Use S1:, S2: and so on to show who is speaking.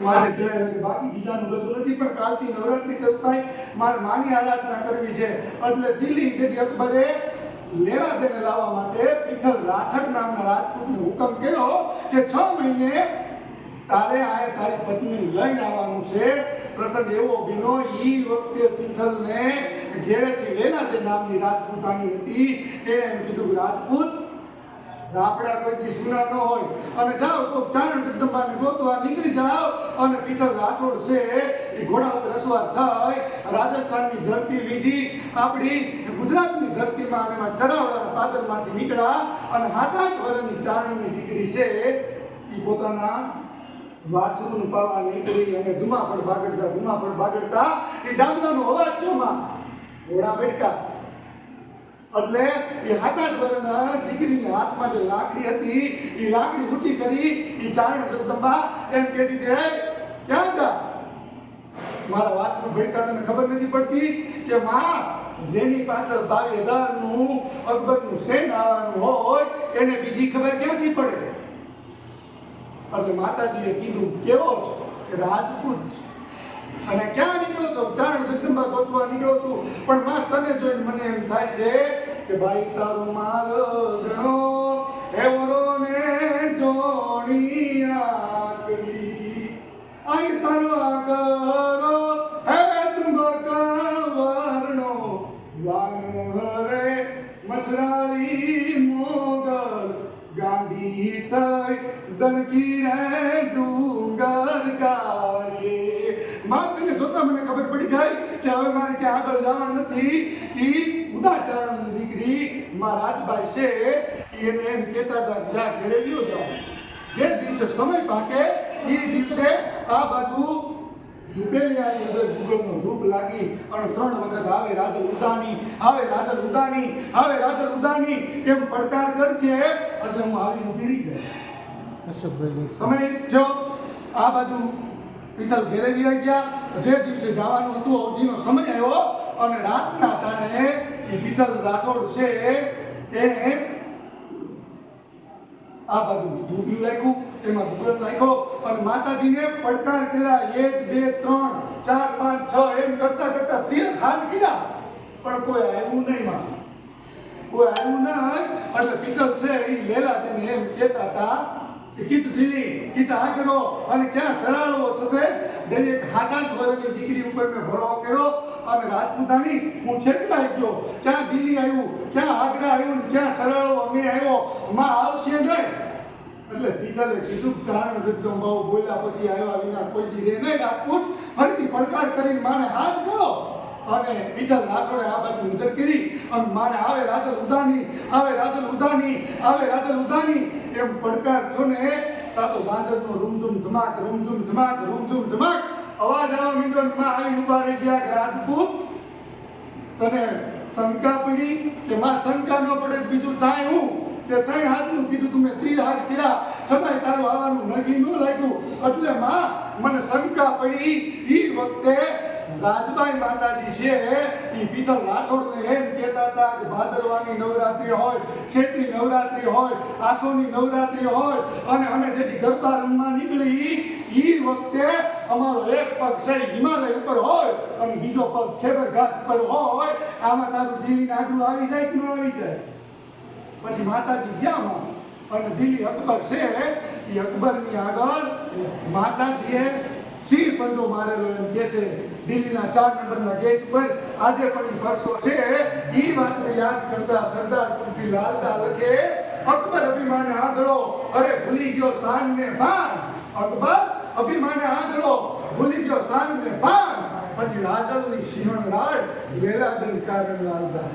S1: મારે બાકી બીજાનું બધું નથી, પણ કાલથી નવરાત્રી શરૂ થાય, મારે માની આરાધના કરવી છે. એટલે દિલ્હી જેથી અકબરે લેવાદેને લાવવા માટે પીઠલ રાઠડ નામના રાજપૂતને હુકમ કર્યો કે 6 મહિને તારે આ તારી પત્ની લઈને આવવાનું છે. પ્રસંગ એવો બન્યો, ઈ વખતે પીઠલને ઘેરેથી લેલાદે નામની રાજપૂતાણી હતી. એણે એમ કીધું કે રાજપૂત રાપડા કોઈ સુના ન હોય અને જાઓ તો ચારણ જગદંબાને ગોતવા નીકળી જાઓ. અને પીઠલ રાઠોડ છે એ ઘોડા ઉપર અસવાર થઈ રાજસ્થાનની ધરતી લીધી, આપણી ગુજરાતની ધરતીમાં અને એમાં ચરાવડાના પાદરમાંથી નીકળ્યા. અને 7-8 વર્ષની ચારણની દીકરી છે એ પોતાના વાસરુનું પાવા નીકળી અને ધુમાપડ ભાગડતા એ ડાંગરાનો અવાજ જોમાં ઘોડા બેઠકા. એટલે એ 7-8 વર્ષના દીકરીની હાથમાં જે લાકડી હતી એ લાકડી ઊંચી કરી એ ચારણ જગદંબા એમ કહેતી છે, ક્યાં જા? મારા વાસરું ભડકા તને ખબર નથી પડતી કે માં જેની પાછળ 22,000 નું અકબરનું સૈન્ય આવવાનું હોય એને બીજી ખબર ક્યાંથી પડે? એટલે માતાજીએ કીધું, કેવો છો? કે રાજપૂત. અને ક્યાં નીકળો છો? ચારણ જગદંબા ગોતવા નીકળો છું. પણ માં તને જોઈને મને એમ થાય છે કે ભાઈ તારો મારો ગણો એવરો ને જોણી આકરી આઈ તારો આગરો હે તુંબકા વર્ણો વાનરે મછરાળી મોગલ ગાંધી તય દણકી રે ડુંગર ગાડી. માં તને જોતા મને ખબર પડી જાય કે હવે મારે ક્યાં આગળ જવાનું નથી. ઈ ઉદાચારણની દીકરી માં રાજબાઈ છે એને એમ કહેતા હતા, જા ઘરે વ્યો જાઓ. જે દિવસે સમય પાકે એ દિવસે આ બાજુ ડુબેલિયાની અંદર ગુગળનો ધૂપ લાગી અને 3 વખત આવે રાજલ ઉદાની, આવે રાજલ ઉદાની, આવે રાજલ ઉદાની એમ પડકાર કરજે એટલે હું આવીને ઊભી રહી જાય. સમય જો આ બાજુ પીતલ ઘેરે આવી ગયા. જે દિવસે જવાનું હતું અવધિનો સમય આવ્યો અને રાતના ટાણે એ પીતલ રાઠોડ છે એને આ બાજુ ધૂબ્યું રાખ્યું, એમાં ગુગળ નાખ્યો અને માતાજીને પડકાર કર્યા. 1 2 3 4 5 6 એમ કરતા 30 હાથ કર્યા, પણ કોઈ આવ્યું નહીં. માં કોઈ આવ્યું નહીં. એટલે પીતલ છે એ લેલા તેને એમ કહેતા હતા કે કીત દિલ્હી કીત આગરો અને ક્યાં સરાળો સફેદ દેવી. 7-8 વર્ષની દીકરી ઉપર મેં ભરો કર્યો અને રાજપૂતાણી હું છેતરાઈ ગયો. ક્યાં દિલ્હી આવ્યું, ક્યાં આગ્રા આવ્યું, ક્યાં સરાળો અમે આવ્યો, માં આવશે નહીં. એટલે પીતલે કીધું, ચારણ જગદંબાઓ બોલ્યા પછી આવ્યા વિના કોઈ દી રે નહીં. રાજપૂત ફરીથી પડકાર કરીને માને હાથ કરો. અને પીતલ રાઠોડે આ બાજુ નજર કરી અને માને આવે રાજલ ઉદાની, આવે રાજલ ઉદાની, આવે રાજલ ઉદાની એમ પડકાર છો ને તા તો ઝાંઝરનો રૂમઝુમ ધમાક, રૂમઝુમ ધમાક, રૂમઝુમ ધમાક અવાજ આવવા માંડ્યો. માં આવીને ઉભા રહી ગયા કે રાજપૂત તને શંકા પડી? કે માં શંકા ન પડે બીજું થાય હું તે 3 હાથનું કીધું, તમે 30 હાથ કર્યા છતાંય તારું આવવાનું નગી ન લાગ્યું. એટલે માં મને શંકા પડી. ઈ વખતે રાજબાઈ માતાજી છે એ પીતલ રાઠોડને એમ કહેતા હતા કે ભાદરવાની નવરાત્રી હોય, ચૈત્રી નવરાત્રી હોય, આસોની નવરાત્રી હોય અને અમે જેથી ગરબા રમવા નીકળી ઈ વખતે અમારો એક પગ છે હિમાલય ઉપર હોય અને બીજો પગ ખેબર ઘાટ પર હોય. આમાં તારું દિલ્હી આગળ આવી જાય કે ન આવી જાય? પછી માતાજી ગયા અને દિલ્હી અકબર છે એ અકબરની આગળ માતાજીએ સિંહ પંજો મારેલો એમ કે છે. દિલ્હીના 4 નંબરના ગેટ પર આજે પણ વર્ષો છે. એ વાતને યાદ કરતા સરદાર કુર્તી લાલતા લખે, અકબર અભિમાને આંધળો અરે ભૂલી ગયો શાન ને ભાન. અકબર અભિમાને આંધળો ભૂલી ગયો શાન ને ભાન. પછી રાજલની સિંહણ રાડ વેલાદન કારણ લાલતા.